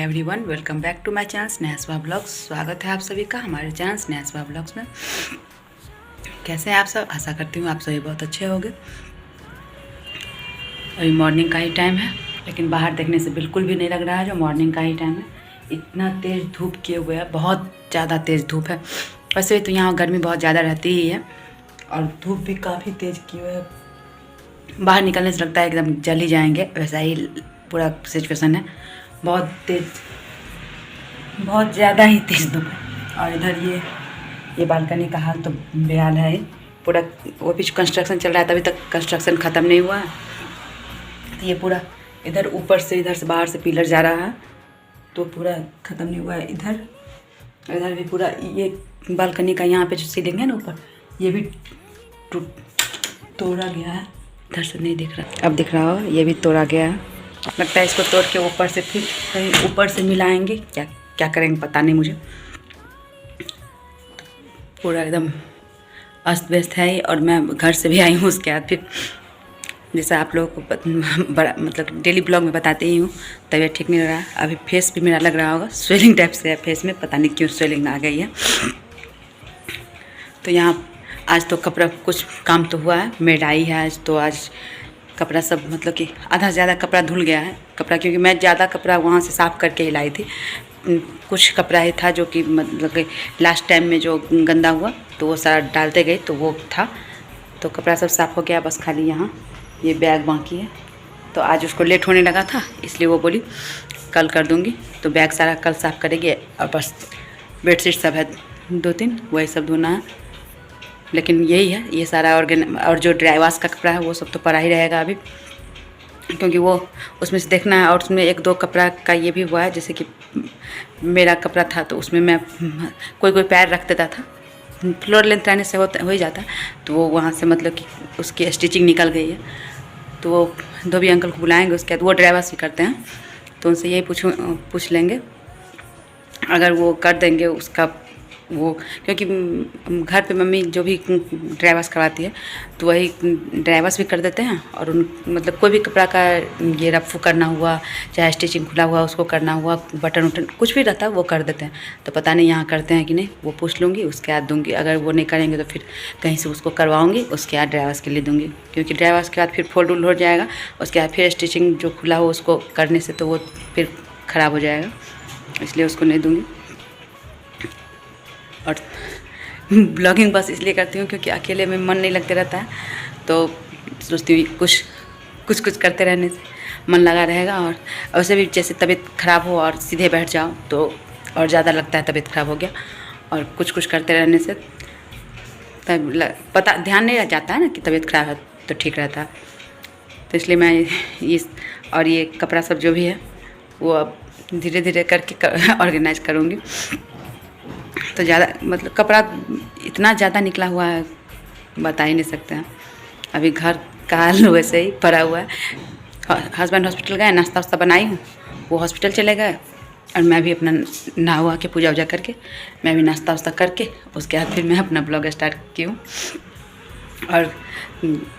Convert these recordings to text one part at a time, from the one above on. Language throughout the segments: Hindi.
Everyone, welcome back to my channel Sneha blogs. स्वागत है आप सभी का हमारे चैनल स्नेहा ब्लॉग्स में। कैसे हैं आप सब? आशा करती हूँ आप सभी बहुत अच्छे होंगे। अभी मॉर्निंग का ही टाइम है, लेकिन बाहर देखने से बिल्कुल भी नहीं लग रहा है जो मॉर्निंग का ही टाइम है। इतना तेज़ धूप किए हुए है, बहुत ज़्यादा तेज़ धूप है। वैसे तो यहाँ गर्मी बहुत ज़्यादा रहती ही है और धूप भी काफ़ी तेज़ किए हुए है। बाहर निकलने से लगता है एकदम जल ही जाएंगे, वैसा ही पूरा सिचुएशन है। बहुत तेज़, बहुत ज़्यादा ही तेज़ धूप है। और इधर ये बालकनी का हाल तो बेहाल है पूरा। वो भी कंस्ट्रक्शन चल रहा है, तभी तक कंस्ट्रक्शन ख़त्म नहीं हुआ है। तो ये पूरा इधर ऊपर से, इधर से बाहर से पिलर जा रहा है, तो पूरा ख़त्म नहीं हुआ है। इधर भी पूरा ये बालकनी का यहाँ पे जो सीलिंग है ना ऊपर, ये भी तोड़ा गया है। इधर से नहीं दिख रहा, अब दिख रहा हो, ये भी तोड़ा गया है। लगता है इसको तोड़ के ऊपर से फिर कहीं ऊपर से मिलाएंगे, क्या करेंगे पता नहीं मुझे। पूरा एकदम अस्त व्यस्त है ही। और मैं घर से भी आई हूँ उसके बाद फिर, जैसा आप लोगों को बड़ा मतलब डेली ब्लॉग में बताते ही हूँ, तबीयत ठीक नहीं लग रहा है। अभी फेस भी मेरा लग रहा होगा स्वेलिंग टाइप से है फेस में, पता नहीं क्यों स्वेलिंग आ गई है। तो यहाँ आज तो कपड़ा कुछ काम तो हुआ है, मेड आई है आज, तो आज कपड़ा सब मतलब कि आधा से ज़्यादा कपड़ा धुल गया है कपड़ा, क्योंकि मैं ज़्यादा कपड़ा वहाँ से साफ़ करके ही लाई थी। कुछ कपड़ा ही था जो कि मतलब कि लास्ट टाइम में जो गंदा हुआ तो वो सारा डालते गए, तो वो था। तो कपड़ा सब साफ़ हो गया, बस खाली यहाँ ये बैग बाकी है। तो आज उसको लेट होने लगा था, इसलिए वो बोली कल कर दूँगी, तो बैग सारा कल साफ़ करेंगे। और बस बेडशीट सब है 2-3, वही सब धोना है। लेकिन यही है, ये सारा और जो ड्राई वॉश का कपड़ा है वो सब तो पड़ा ही रहेगा अभी, क्योंकि वो उसमें से देखना है। और उसमें 1-2 कपड़ा का ये भी हुआ है, जैसे कि मेरा कपड़ा था तो उसमें मैं कोई पैर रख देता था, फ्लोर लेंथ रहने से हो ही जाता, तो वो वहाँ से मतलब कि उसकी स्टिचिंग निकल गई है। तो वो धोबी अंकल को बुलाएंगे, उसके बाद वो ड्राई वॉश भी करते हैं, तो उनसे यही पूछ लेंगे। अगर वो कर देंगे उसका वो, क्योंकि घर पे मम्मी जो भी ड्राई वॉश करवाती है तो वही ड्राई वॉश भी कर देते हैं। और उन मतलब कोई भी कपड़ा का ये रफू करना हुआ, चाहे स्टिचिंग खुला हुआ उसको करना हुआ, बटन उटन कुछ भी रहता है वो कर देते हैं। तो पता नहीं यहाँ करते हैं कि नहीं, वो पूछ लूँगी, उसके बाद दूँगी। अगर वो नहीं करेंगे तो फिर कहीं से उसको करवाऊँगी, उसके बाद ड्राई वॉश के लिए दूँगी, क्योंकि ड्राई वॉश के बाद फिर फोल्ड हो जाएगा। उसके बाद फिर स्टिचिंग जो खुला हो उसको करने से तो वो फिर ख़राब हो जाएगा, इसलिए उसको नहीं दूँगी। और ब्लॉगिंग बस इसलिए करती हूँ क्योंकि अकेले में मन नहीं लगते रहता है, तो सोचती हूँ कुछ करते रहने से मन लगा रहेगा। और वैसे भी जैसे तबीयत ख़राब हो और सीधे बैठ जाओ तो और ज़्यादा लगता है तबीयत ख़राब हो गया। और कुछ करते रहने से तब पता ध्यान नहीं रह जाता है ना कि तबीयत ख़राब है, तो ठीक रहता है। तो इसलिए मैं और ये कपड़ा सब जो भी है वो अब धीरे धीरे करके ऑर्गेनाइज करूँगी। तो ज़्यादा मतलब कपड़ा इतना ज़्यादा निकला हुआ है, बता ही नहीं सकते हैं। अभी घर का हाल वैसे ही पड़ा हुआ है। हस्बैंड हॉस्पिटल गए, नाश्ता वास्ता बनाई हूँ, वो हॉस्पिटल चले गए, और मैं भी अपना नहा हुआ के पूजा वूजा करके मैं भी नाश्ता वास्ता करके उसके बाद फिर मैं अपना ब्लॉग स्टार्ट की हूँ। और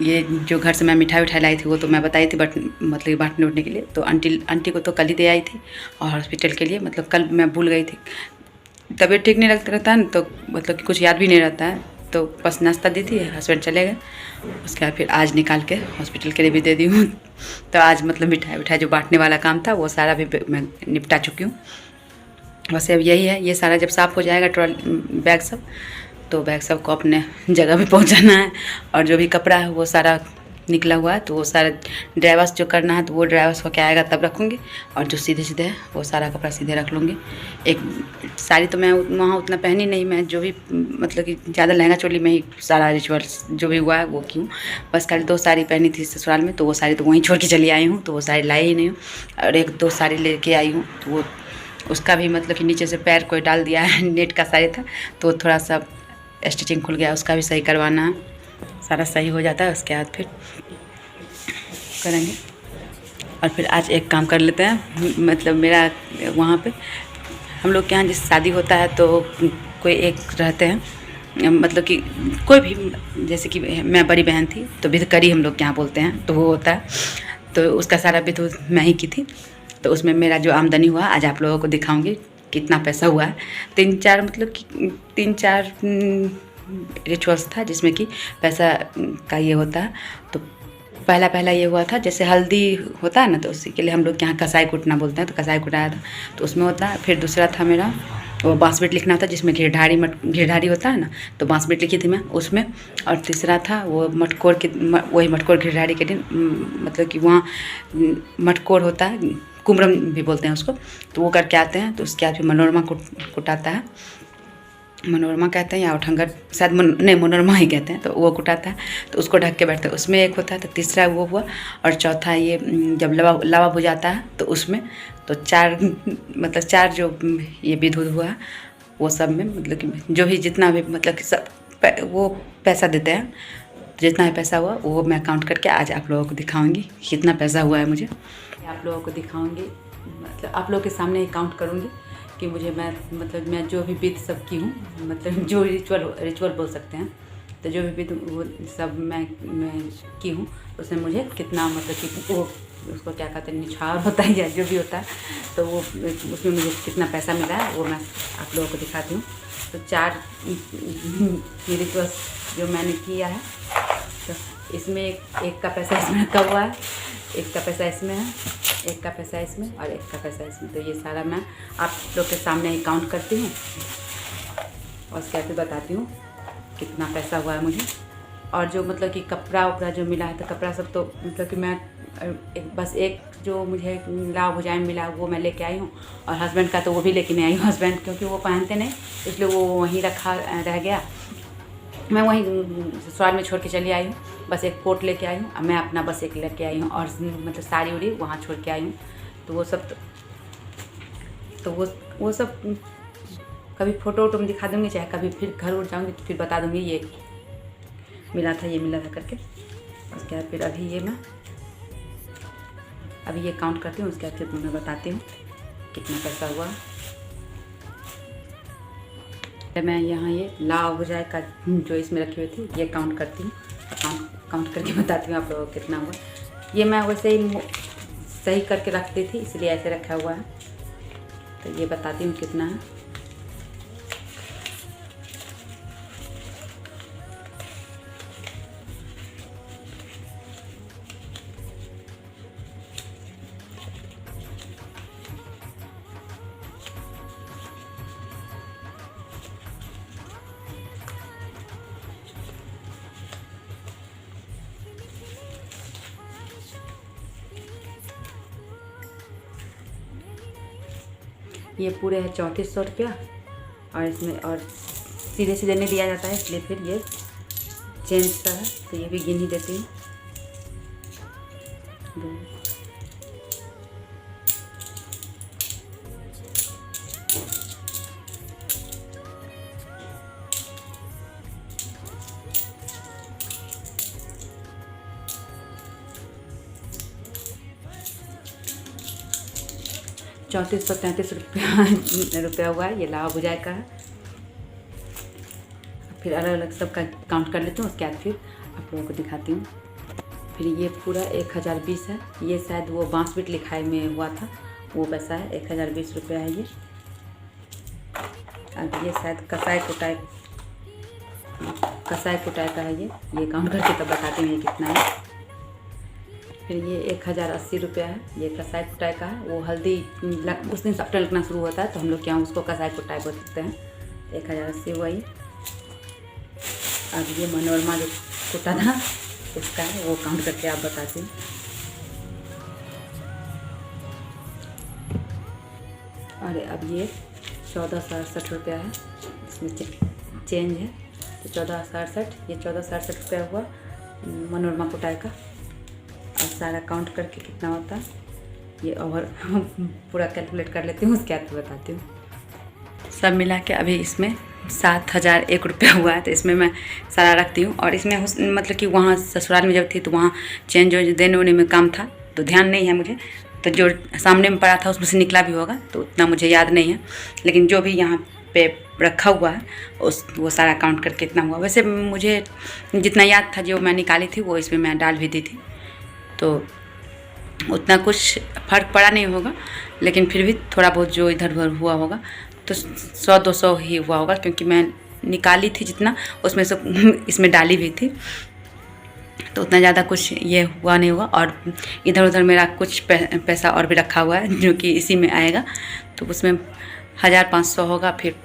ये जो घर से मैं मिठाई लाई थी वो तो मैं बताई थी, बट मतलब बांटने उठने के लिए, तो आंटी को तो कल ही दे आई थी। और हॉस्पिटल के लिए मतलब कल मैं भूल गई थी, तबीयत ठीक नहीं लगता रहता है ना, तो मतलब कि कुछ याद भी नहीं रहता है, तो बस नाश्ता दी थी, हस्बैंड चले गए। उसके बाद फिर आज निकाल के हॉस्पिटल के लिए भी दे दी हूँ। तो आज मतलब मिठाई जो बांटने वाला काम था वो सारा भी मैं निपटा चुकी हूँ। वैसे अब यही है, ये सारा जब साफ़ हो जाएगा बैग सब, तो बैग सब को अपने जगह पे पहुँचाना है। और जो भी कपड़ा है वो सारा निकला हुआ है, तो वो सारा ड्राई वॉश जो करना है तो वो ड्राई वॉश होके आएगा तब रखूँगी। और जो सीधे है वो सारा कपड़ा सीधे रख लूँगी। एक साड़ी तो मैं वहाँ उतना पहनी नहीं, मैं जो भी मतलब कि ज़्यादा लहंगा चोली में ही सारा रिचुअल्स जो भी हुआ है वो क्यों, बस खाली 2 साड़ी पहनी थी ससुराल में, तो वो साड़ी तो वहीं छोड़ के चली आई हूँ, तो वो साड़ी लाई ही नहीं हूँ। और 1-2 साड़ी लेके आई हूँ, तो वो उसका भी मतलब कि नीचे से पैर कोई डाल दिया है, नेट का साड़ी था तो थोड़ा सा स्टिचिंग खुल गया, उसका भी सही करवाना है। सारा सही हो जाता है उसके बाद फिर करेंगे। और फिर आज एक काम कर लेते हैं, मतलब मेरा वहाँ पे हम लोग के यहाँ जिस शादी होता है तो कोई एक रहते हैं, मतलब कि कोई भी, जैसे कि मैं बड़ी बहन थी तो विधकरी हम लोग क्या बोलते हैं, तो वो होता है, तो उसका सारा विध मैं ही की थी। तो उसमें मेरा जो आमदनी हुआ आज आप लोगों को दिखाऊंगी कितना पैसा हुआ है। 3-4 मतलब कि 3-4 रिचुअल्स था जिसमें कि पैसा का ये होता है। तो पहला ये हुआ था, जैसे हल्दी होता है ना, तो उसी के लिए हम लोग यहाँ कसाई कुटना बोलते हैं, तो कसाई कुटाया था तो उसमें होता है। फिर दूसरा था मेरा वो बांसबीट लिखना था जिसमें घिरढारी होता है ना, तो बांसबीट लिखी थी मैं उसमें। और तीसरा था वो मटकोर के वही मटकोर घिरढारी के दिन मतलब कि वहाँ मटकोर होता है, कुमरम भी बोलते हैं उसको, तो वो करके आते हैं। तो उसके बाद फिर मनोरमा कुटाता है, मनोरमा कहते हैं या उठंगर शायद नहीं मनोरमा ही कहते हैं, तो वो कुटाता है तो उसको ढक के बैठते हैं, उसमें एक होता है। तो तीसरा वो हुआ। और चौथा ये जब लावा हो जाता है तो उसमें तो 4 जो ये विध हुआ वो सब में मतलब कि जो भी जितना भी मतलब कि सब वो पैसा देते हैं, जितना भी पैसा हुआ वो मैं काउंट करके आज आप लोगों को दिखाऊंगी कितना पैसा हुआ है मुझे। आप लोगों को दिखाऊंगी मतलब आप लोगों के सामने ही काउंट करूँगी कि मुझे मैं जो भी विध सब की हूँ, मतलब जो रिचुअल बोल सकते हैं, तो जो भी विध वो सब मैं की हूँ उसमें मुझे कितना मतलब कि वो उसको क्या कहते हैं निछावर होता है या जो भी होता है, तो वो उसमें मुझे कितना पैसा मिला है वो मैं आप लोगों को दिखाती हूँ। तो 4 रिचुअल्स जो मैंने किया है, तो इसमें एक का पैसा इसमें रखा हुआ है, एक का पैसा इसमें है, एक का पैसा इसमें और एक का पैसा इसमें। तो ये सारा मैं आप लोग के सामने ही काउंट करती हूँ और उसके बाद बताती हूँ कितना पैसा हुआ है मुझे। और जो मतलब कि कपड़ा उपड़ा जो मिला है, तो कपड़ा सब तो मतलब कि मैं बस एक जो मुझे लाभ भुजाएं मिला वो मैं लेके आई हूँ, और हस्बैंड का तो वो भी लेके नहीं आई हूँ। हस्बैंड क्योंकि वो पहनते नहीं इसलिए वो वहीं रखा रह गया, मैं वहीं ससुराल में छोड़ के चली आई हूँ। बस एक कोट लेके आई हूँ, मैं अपना बस एक लेके आई हूँ और मतलब साड़ी उड़ी वहाँ छोड़ के आई हूँ। तो वो सब तो वो सब कभी फ़ोटो वोटो में दिखा दूँगी, चाहे कभी फिर घर उड़ जाऊँगी तो फिर बता दूँगी ये मिला था ये मिला था करके। उसके बाद फिर अभी ये काउंट करती हूँ, उसके बाद फिर मैं बताती हूँ कितना पैसा हुआ। मैं यहाँ ये लाव भुजाए का जो इसमें रखी हुई थी ये काउंट करती हूँ, काउंट करके बताती हूँ आप लोगों को कितना हुआ। ये मैं वैसे ही सही करके रखती थी इसलिए ऐसे रखा हुआ है, तो ये बताती हूँ कितना है। ये पूरे है 3400 रुपया, और इसमें और सीधे सीधे नहीं दिया जाता है इसलिए फिर ये चेंज का है, तो ये भी गिन ही देती हूँ। 3433 रुपया हुआ है। ये लावा बुझाई का है। फिर अलग अलग सब का काउंट कर लेती हूँ, उसके बाद फिर आप लोगों को दिखाती हूँ। फिर ये पूरा 1020 है। ये शायद वो बांसबीट लिखाई में हुआ था वो पैसा है, 1020 रुपया है ये। अब ये शायद कसाई कुटाई का है ये काउंट करके तब बताती हूँ ये कितना है। फिर ये 1080 रुपया है, ये कसाई कुटाई का है। वो हल्दी उस दिन सप्टर लगना शुरू होता है तो हम लोग क्या उसको कसाई कुटाई बोलते हैं। 1080 हुआ ये। अब ये मनोरमा जो कुटा था उसका है, वो काउंट करके आप बताती हूँ। और अब ये 1468 रुपया है, इसमें चेंज है तो 1468, ये 1468 रुपया हुआ मनोरमा कुटाई का। और सारा काउंट करके कितना होता है ये और पूरा कैलकुलेट कर लेती हूँ, उसके बाद बताती हूँ। सब मिला के अभी इसमें 7001 रुपया हुआ है, तो इसमें मैं सारा रखती हूँ। और इसमें मतलब कि वहाँ ससुराल में जब थी तो वहाँ चेंज देने होने में काम था तो ध्यान नहीं है मुझे, तो जो सामने में पड़ा था उसमें से निकला भी होगा तो उतना मुझे याद नहीं है, लेकिन जो भी यहाँ पे रखा हुआ है वो सारा काउंट करके इतना हुआ। वैसे मुझे जितना याद था जो मैं निकाली थी वो इसमें मैं डाल भी दी थी। तो उतना कुछ फ़र्क पड़ा नहीं होगा, लेकिन फिर भी थोड़ा बहुत जो इधर उधर हुआ होगा तो 100-200 ही हुआ होगा, क्योंकि मैं निकाली थी जितना उसमें से इसमें डाली भी थी, तो उतना ज़्यादा कुछ ये हुआ नहीं होगा। और इधर उधर मेरा कुछ पैसा और भी रखा हुआ है जो कि इसी में आएगा, तो उसमें 1500 होगा, फिर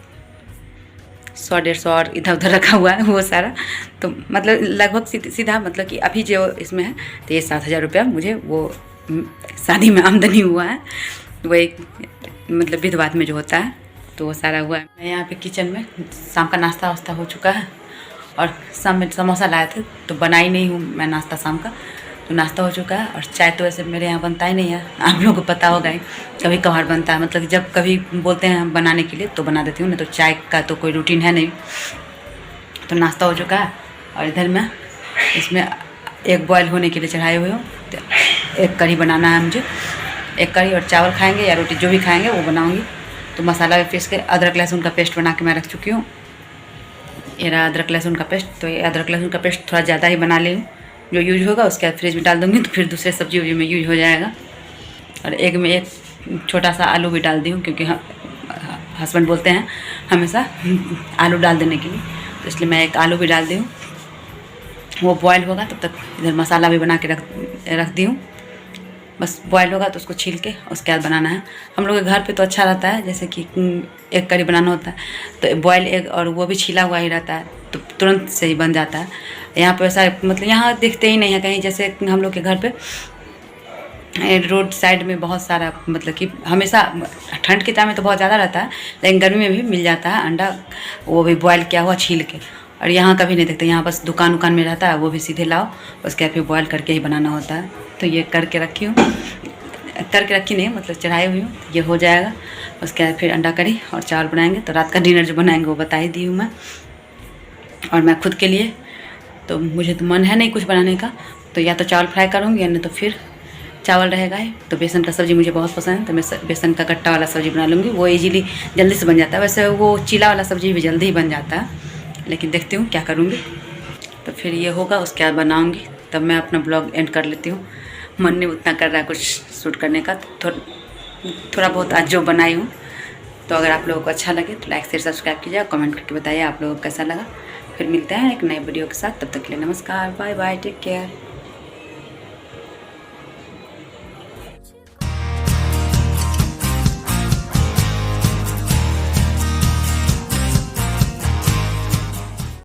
100-150 और इधर उधर रखा हुआ है वो सारा, तो मतलब लगभग सीधा मतलब कि अभी जो इसमें है तो ये 7000 रुपया मुझे वो शादी में आमदनी हुआ है, वो एक मतलब विधवात में जो होता है तो वो सारा हुआ है। मैं यहाँ पे किचन में शाम का नाश्ता वास्ता हो चुका है, और शाम में समोसा लाए थे तो बनाई नहीं हूँ मैं नाश्ता शाम का, तो नाश्ता हो चुका है। और चाय तो वैसे मेरे यहाँ बनता ही नहीं है, आप लोगों को पता होगा ही, कभी कभार बनता है, मतलब जब कभी बोलते हैं बनाने के लिए तो बना देती हूँ, नहीं तो चाय का तो कोई रूटीन है नहीं। तो नाश्ता हो चुका है, और इधर मैं इसमें एक बॉयल होने के लिए चढ़ाए हुए हूँ। तो एक कढ़ी बनाना है मुझे, एक कढ़ी, और चावल खाएँगे या रोटी जो भी खाएँगे वो बनाऊँगी। तो मसाला भी पीस के अदरक लहसुन का पेस्ट बना के मैं रख चुकी हूँ। ये रहा अदरक लहसुन का पेस्ट, तो ये अदरक लहसुन का पेस्ट थोड़ा ज़्यादा ही बना ली हूँ, जो यूज होगा उसके बाद फ्रिज में डाल दूँगी, तो फिर दूसरे सब्जी वब्जी में यूज हो जाएगा। और एक में एक छोटा सा आलू भी डाल दी हूँ, क्योंकि हस्बैंड बोलते हैं हमेशा आलू डाल देने के लिए, तो इसलिए मैं एक आलू भी डाल दी हूँ। वो बॉयल होगा तब तक इधर मसाला भी बना के रख दी हूँ। बस बॉयल होगा तो उसको छील के उसके बाद बनाना है। हम लोग के घर पे तो अच्छा रहता है, जैसे कि एक करी बनाना होता है तो बॉयल एग, और वो भी छिला हुआ ही रहता है, तो तुरंत से ही बन जाता है। यहाँ पे ऐसा मतलब यहाँ दिखते ही नहीं है कहीं, जैसे हम लोग के घर पे रोड साइड में बहुत सारा, मतलब कि हमेशा ठंड के टाइम में तो बहुत ज़्यादा रहता है, लेकिन गर्मी में भी मिल जाता है अंडा, वो भी बॉयल किया हुआ छील के। और यहाँ कभी नहीं देखते, यहाँ बस दुकान में रहता है, वो भी सीधे लाओ, उसके बाद फिर बॉयल करके ही बनाना होता है। तो ये करके रखी नहीं, मतलब चढ़ाई हुई हूँ, ये हो जाएगा। उसके बाद फिर अंडा करी और चावल बनाएंगे, तो रात का डिनर जो बनाएंगे वो बता ही दी हूँ मैं। और मैं खुद के लिए तो मुझे तो मन है नहीं कुछ बनाने का, तो या तो चावल फ्राई करूँगी या नहीं तो फिर चावल रहेगा ही। तो बेसन का सब्ज़ी मुझे बहुत पसंद है, तो मैं बेसन का कट्टा वाला सब्ज़ी बना लूँगी, वो इजीली जल्दी से बन जाता है। वैसे वो चीला वाला सब्ज़ी भी जल्दी ही बन जाता है, लेकिन देखती हूँ क्या करूँगी। तो फिर ये होगा, उसके बाद बनाऊँगी, तब मैं अपना ब्लॉग एंड कर लेती हूँ। मन नहीं उतना कर रहा है कुछ शूट करने का, तो थोड़ा बहुत आज जो बनाई हूँ। तो अगर आप लोगों को अच्छा लगे तो लाइक शेयर सब्सक्राइब कीजिए, कमेंट करके बताइए आप लोगों को कैसा लगा। फिर मिलते हैं एक नए वीडियो के साथ, तब तक के लिए नमस्कार, बाय बाय, टेक केयर।